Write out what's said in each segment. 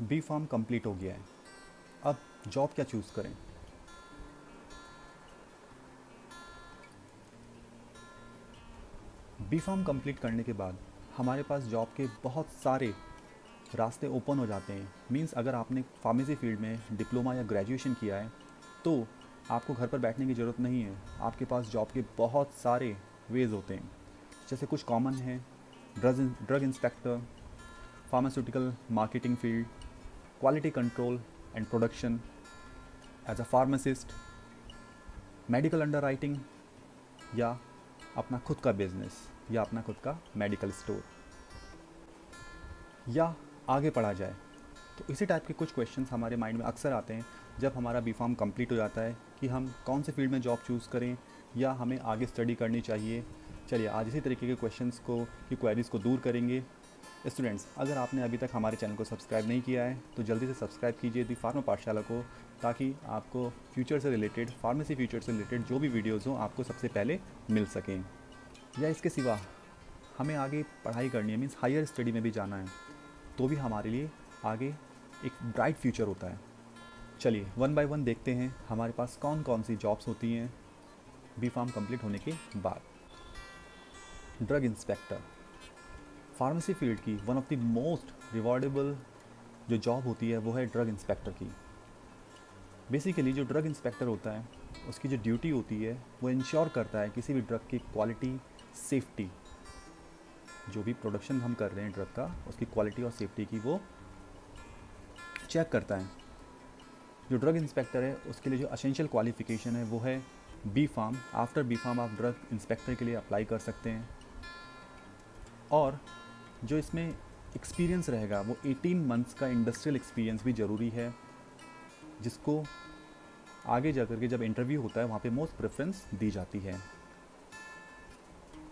B pharm complete हो गया है, अब जॉब क्या चूज़ करें। बी फार्म कंप्लीट करने के बाद हमारे पास जॉब के बहुत सारे रास्ते ओपन हो जाते हैं। मींस अगर आपने फार्मेसी फील्ड में डिप्लोमा या ग्रेजुएशन किया है तो आपको घर पर बैठने की ज़रूरत नहीं है, आपके पास जॉब के बहुत सारे वेज होते हैं। जैसे कुछ कॉमन हैं, drug inspector, pharmaceutical marketing field, quality control and production, as a pharmacist, medical underwriting, या अपना खुद का बिजनेस या अपना खुद का मेडिकल स्टोर, या आगे पढ़ा जाए। तो इसी टाइप के कुछ क्वेश्चंस हमारे माइंड में अक्सर आते हैं जब हमारा बी फार्म कंप्लीट हो जाता है कि हम कौन से फील्ड में जॉब चूज़ करें या हमें आगे स्टडी करनी चाहिए। चलिए आज इसी तरीके के क्वेश्चंस को की क्वेरीज़ को दूर करेंगे। स्टूडेंट्स, अगर आपने अभी तक हमारे चैनल को सब्सक्राइब नहीं किया है तो जल्दी से सब्सक्राइब कीजिए दी फार्मा पाठशाला को, ताकि आपको फ्यूचर से रिलेटेड, फार्मेसी फ्यूचर से रिलेटेड जो भी वीडियोज़ हों आपको सबसे पहले मिल सकें। या इसके सिवा हमें आगे पढ़ाई करनी है, मीन्स हायर स्टडी में भी जाना है, तो भी हमारे लिए आगे एक ब्राइट फ्यूचर होता है। चलिए वन बाय वन देखते हैं हमारे पास कौन कौन सी जॉब्स होती हैं बी फार्म कंप्लीट होने के बाद। ड्रग इंस्पेक्टर, फार्मेसी फील्ड की वन ऑफ द मोस्ट रिवॉर्डेबल जो जॉब होती है वो है ड्रग इंस्पेक्टर की। बेसिकली जो ड्रग इंस्पेक्टर होता है उसकी जो ड्यूटी होती है वो इंश्योर करता है किसी भी ड्रग की क्वालिटी, सेफ्टी, जो भी प्रोडक्शन हम कर रहे हैं ड्रग का उसकी क्वालिटी और सेफ्टी की वो चेक करता है। जो ड्रग इंस्पेक्टर है उसके लिए जो एसेंशियल क्वालिफ़िकेशन है वो है B pharm. After B pharm आप ड्रग इंस्पेक्टर के लिए अप्लाई कर सकते हैं, और जो इसमें एक्सपीरियंस रहेगा वो 18 मंथ्स का इंडस्ट्रियल एक्सपीरियंस भी ज़रूरी है, जिसको आगे जा कर के जब इंटरव्यू होता है वहाँ पे मोस्ट प्रेफरेंस दी जाती है।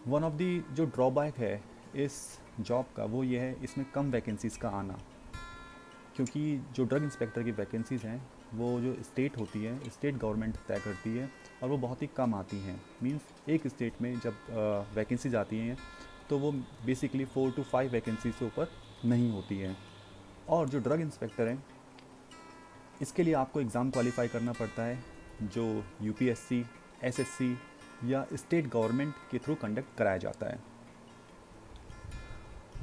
वन ऑफ दी जो ड्रॉबैक है इस जॉब का वो ये है इसमें कम वैकेंसीज़ का आना, क्योंकि जो ड्रग इंस्पेक्टर की वैकेंसीज़ हैं वो जो स्टेट होती है, स्टेट गवर्नमेंट तय करती है और वो बहुत ही कम आती हैं। मींस एक स्टेट में जब वैकेंसीज आती हैं तो वो बेसिकली 4 to 5 वैकेंसी से ऊपर नहीं होती है। और जो ड्रग इंस्पेक्टर हैं इसके लिए आपको एग्ज़ाम क्वालिफाई करना पड़ता है जो यूपीएससी, एसएससी या स्टेट गवर्नमेंट के थ्रू कंडक्ट कराया जाता है।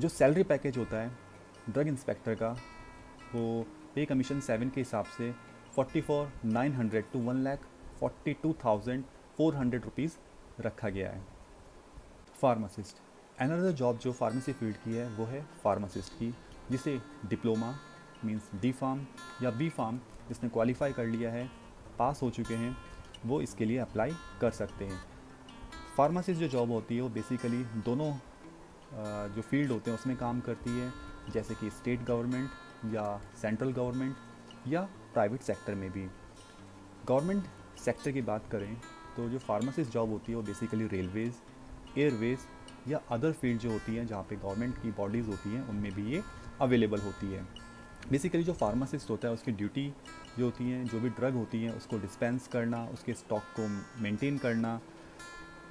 जो सैलरी पैकेज होता है ड्रग इंस्पेक्टर का वो पे कमीशन 7 के हिसाब से 44,900 to 1,42,400 रुपीज़ रखा गया है। फार्मासिस्ट, अनदर जॉब जो फार्मेसी फील्ड की है वो है फार्मासिस्ट की, जिसे डिप्लोमा मींस डी फार्म या बी फार्म जिसने क्वालिफाई कर लिया है, पास हो चुके हैं, वो इसके लिए अप्लाई कर सकते हैं। फार्मासिस्ट जो जॉब होती है वो बेसिकली दोनों जो फील्ड होते हैं उसमें काम करती है, जैसे कि स्टेट गवर्नमेंट या सेंट्रल गवर्नमेंट या प्राइवेट सेक्टर में भी। गवर्नमेंट सेक्टर की बात करें तो जो फार्मासिस्ट जॉब होती है वो बेसिकली रेलवेज़, एयरवेज़ या अदर फील्ड जो होती हैं जहाँ पे गवर्नमेंट की बॉडीज़ होती हैं उनमें भी ये अवेलेबल होती है। बेसिकली जो फार्मासिस्ट होता है उसकी ड्यूटी जो होती हैं, जो भी ड्रग होती हैं उसको डिस्पेंस करना, उसके स्टॉक को मेंटेन करना।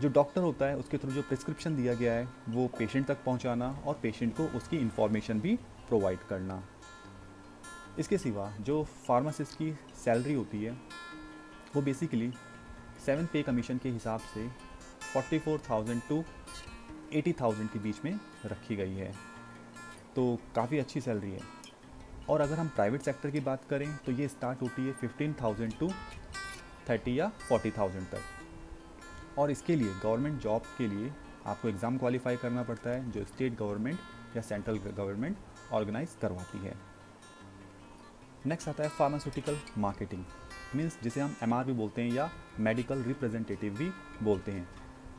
जो डॉक्टर होता है उसके थ्रू जो प्रिस्क्रिप्शन दिया गया है वो पेशेंट तक पहुंचाना और पेशेंट को उसकी इन्फॉर्मेशन भी प्रोवाइड करना। इसके सिवा जो फार्मासिस्ट की सैलरी होती है वो बेसिकली 7 पे कमीशन के हिसाब से 44,000 to 80,000 के बीच में रखी गई है, तो काफ़ी अच्छी सैलरी है। और अगर हम प्राइवेट सेक्टर की बात करें तो ये स्टार्ट होती है 15,000 to 30 या 40,000 तक। और इसके लिए गवर्नमेंट जॉब के लिए आपको एग्ज़ाम क्वालिफाई करना पड़ता है जो स्टेट गवर्नमेंट या सेंट्रल गवर्नमेंट ऑर्गेनाइज करवाती है। नेक्स्ट आता है फार्मास्यूटिकल मार्केटिंग, मीन्स जिसे हम एमआर भी बोलते हैं या मेडिकल रिप्रेजेंटेटिव भी बोलते हैं।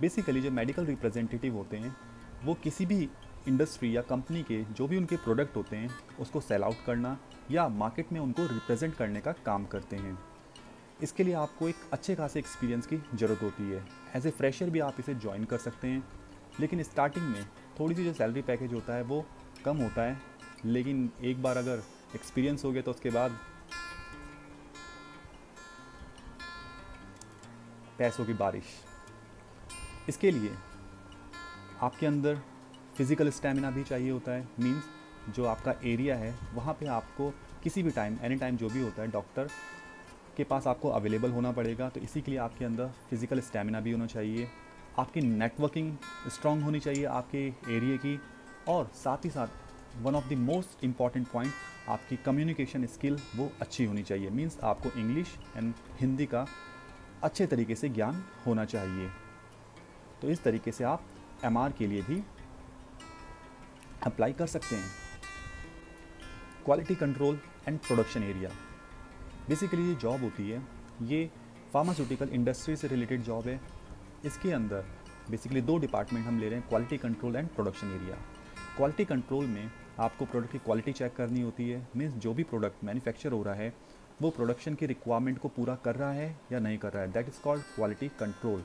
बेसिकली जो मेडिकल रिप्रेजेंटेटिव होते हैं वो किसी भी इंडस्ट्री या कंपनी के जो भी उनके प्रोडक्ट होते हैं उसको सेल आउट करना या मार्केट में उनको रिप्रेजेंट करने का काम करते हैं। इसके लिए आपको एक अच्छे खासे एक्सपीरियंस की ज़रूरत होती है। एज ए फ्रेशर भी आप इसे ज्वाइन कर सकते हैं, लेकिन स्टार्टिंग में थोड़ी सी जो सैलरी पैकेज होता है वो कम होता है, लेकिन एक बार अगर एक्सपीरियंस हो गया तो उसके बाद पैसों की बारिश। इसके लिए आपके अंदर फिज़िकल स्टैमिना भी चाहिए होता है, मींस जो आपका एरिया है वहाँ पे आपको किसी भी टाइम एनी टाइम जो भी होता है डॉक्टर के पास आपको अवेलेबल होना पड़ेगा। तो इसी के लिए आपके अंदर फिज़िकल स्टेमिना भी होना चाहिए, आपकी नेटवर्किंग स्ट्रांग होनी चाहिए आपके एरिया की, और साथ ही साथ one of the most important point आपकी कम्युनिकेशन स्किल वो अच्छी होनी चाहिए। मीन्स आपको इंग्लिश एंड हिंदी का अच्छे तरीके से ज्ञान होना चाहिए। तो इस तरीके से आप एमआर के लिए भी अप्लाई कर सकते हैं। Quality control and production area, basically ये जॉब होती है, ये फार्मास्यूटिकल इंडस्ट्री से रिलेटेड जॉब है। इसके अंदर बेसिकली 2 डिपार्टमेंट हम ले रहे हैं, quality control and production area. Quality control में आपको प्रोडक्ट की क्वालिटी चेक करनी होती है। मीन्स जो भी प्रोडक्ट मैन्युफैक्चर हो रहा है वो प्रोडक्शन की रिक्वायरमेंट को पूरा कर रहा है या नहीं कर रहा है, that is called quality control.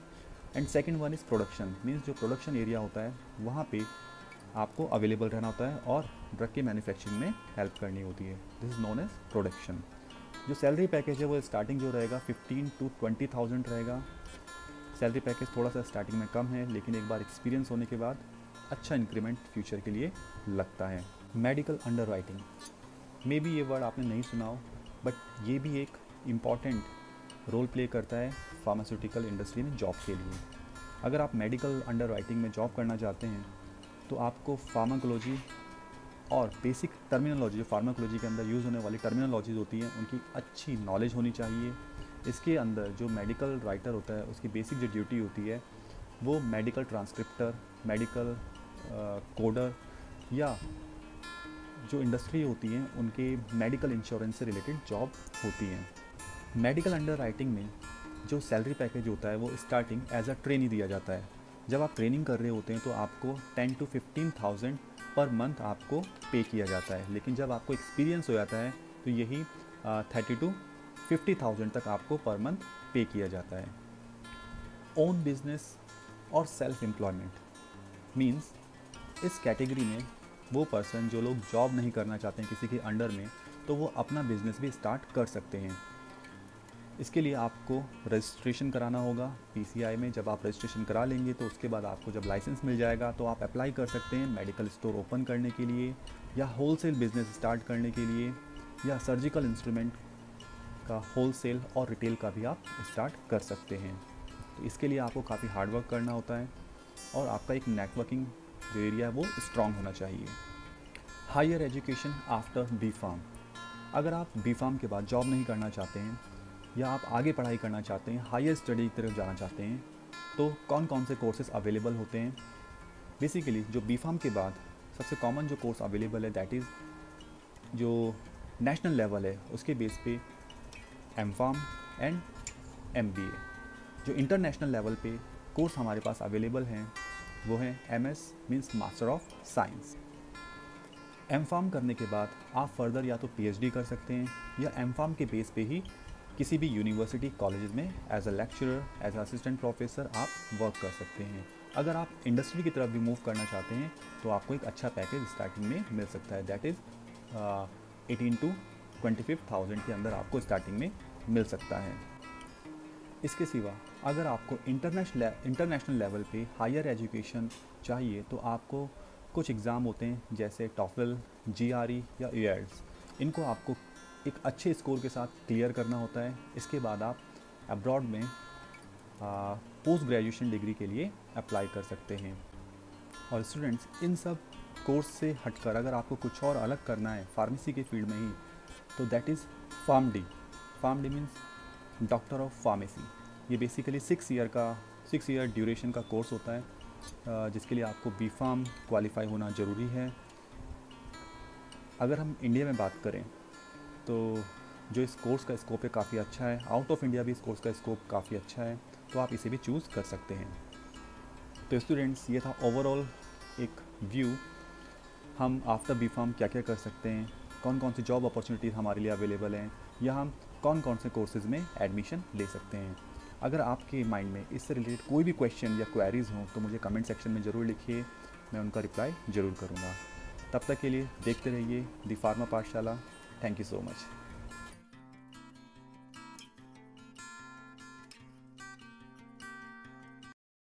And second one is production. Means जो प्रोडक्शन एरिया होता है वहाँ पे आपको अवेलेबल रहना होता है और ड्रग के मैन्युफैक्चरिंग में हेल्प करनी होती है। This is known as production. जो सैलरी पैकेज है वो स्टार्टिंग जो रहेगा 15 to 20,000 रहेगा। सैलरी पैकेज थोड़ा सा स्टार्टिंग में कम है, लेकिन एक बार एक्सपीरियंस होने के बाद अच्छा इंक्रीमेंट फ्यूचर के लिए लगता है। Medical under writing, may be ये वर्ड आपने नहीं सुना हो, बट ये भी एक इम्पॉर्टेंट रोल प्ले करता है फार्मास्यूटिकल इंडस्ट्री में जॉब के लिए। अगर आप मेडिकल अंडर राइटिंग में जॉब करना चाहते हैं तो आपको फार्माकोलॉजी और बेसिक टर्मिनोलॉजी, जो फार्माकोलॉजी के अंदर यूज़ होने वाली टर्मिनोलॉजीज होती हैं उनकी अच्छी नॉलेज होनी चाहिए। इसके अंदर जो मेडिकल राइटर होता है उसकी बेसिक जो ड्यूटी होती है वो मेडिकल ट्रांसक्रिप्टर, मेडिकल कोडर, या जो इंडस्ट्री होती हैं उनके मेडिकल इंश्योरेंस से रिलेटेड जॉब होती हैं। मेडिकल अंडर राइटिंग में जो सैलरी पैकेज होता है वो स्टार्टिंग एज अ ट्रेनी दिया जाता है। जब आप ट्रेनिंग कर रहे होते हैं तो आपको 10 to 15,000 पर मंथ आपको पे किया जाता है, लेकिन जब आपको एक्सपीरियंस हो जाता है तो यही 30 to 50,000 तक आपको पर मंथ पे किया जाता है। ओन बिजनेस और सेल्फ एम्प्लॉयमेंट मीन्स इस कैटेगरी में वो पर्सन जो लोग जॉब नहीं करना चाहते हैं किसी के अंडर में, तो वो अपना बिजनेस भी स्टार्ट कर सकते हैं। इसके लिए आपको रजिस्ट्रेशन कराना होगा पीसीआई में। जब आप रजिस्ट्रेशन करा लेंगे तो उसके बाद आपको जब लाइसेंस मिल जाएगा तो आप अप्लाई कर सकते हैं मेडिकल स्टोर ओपन करने के लिए, या होलसेल बिजनेस स्टार्ट करने के लिए, या सर्जिकल इंस्ट्रूमेंट का होलसेल और रिटेल का भी आप स्टार्ट कर सकते हैं। तो इसके लिए आपको काफ़ी हार्डवर्क करना होता है और आपका एक नेटवर्किंग जो एरिया है वो स्ट्रॉन्ग होना चाहिए। Higher education after B pharm, अगर आप बी फार्म के बाद जॉब नहीं करना चाहते हैं या आप आगे पढ़ाई करना चाहते हैं, हायर स्टडी की तरफ जाना चाहते हैं, तो कौन कौन से कोर्सेज अवेलेबल होते हैं। बेसिकली जो बी फार्म के बाद सबसे कॉमन जो कोर्स अवेलेबल है दैट इज़ जो नेशनल लेवल है उसके बेस पे एम फार्म एंड MBA। जो इंटरनेशनल लेवल पे कोर्स हमारे पास अवेलेबल हैं वो है MS means master of science. M pharm करने के बाद आप फर्दर या तो PhD कर सकते हैं या एम फार्म के बेस पे ही किसी भी यूनिवर्सिटी कॉलेज में as a lecturer, as assistant professor आप वर्क कर सकते हैं। अगर आप इंडस्ट्री की तरफ भी मूव करना चाहते हैं तो आपको एक अच्छा पैकेज स्टार्टिंग में मिल सकता है, दैट इज़ 18 to 25,000 के अंदर आपको स्टार्टिंग में मिल सकता है। इसके सिवा अगर आपको इंटरनेशनल लेवल पे हायर एजुकेशन चाहिए तो आपको कुछ एग्ज़ाम होते हैं जैसे टॉफल, GRE या IELTS। इनको आपको एक अच्छे स्कोर के साथ क्लियर करना होता है। इसके बाद आप अब्रॉड में पोस्ट ग्रेजुएशन डिग्री के लिए अप्लाई कर सकते हैं। और स्टूडेंट्स, इन सब कोर्स से हटकर अगर आपको कुछ और अलग करना है फार्मेसी के फील्ड में ही, तो that is PharmD। PharmD means doctor of pharmacy. ये बेसिकली 6 ईयर ड्यूरेशन का कोर्स होता है जिसके लिए आपको बी फार्म क्वालिफाई होना ज़रूरी है। अगर हम इंडिया में बात करें तो जो इस कोर्स का स्कोप है काफ़ी अच्छा है, आउट ऑफ इंडिया भी इस कोर्स का स्कोप काफ़ी अच्छा है, तो आप इसे भी चूज़ कर सकते हैं। तो स्टूडेंट्स, ये था ओवरऑल एक व्यू, हम आफ्टर बी फार्म क्या क्या कर सकते हैं, कौन कौन सी जॉब अपॉर्चुनिटीज़ हमारे लिए अवेलेबल हैं, या हम कौन कौन से कोर्सेज़ में एडमिशन ले सकते हैं। अगर आपके माइंड में इससे रिलेटेड कोई भी क्वेश्चन या क्वेरीज़ हों तो मुझे कमेंट सेक्शन में ज़रूर लिखिए, मैं उनका रिप्लाई ज़रूर करूँगा। तब तक के लिए देखते रहिए दी फार्मा पाठशाला। Thank you so much.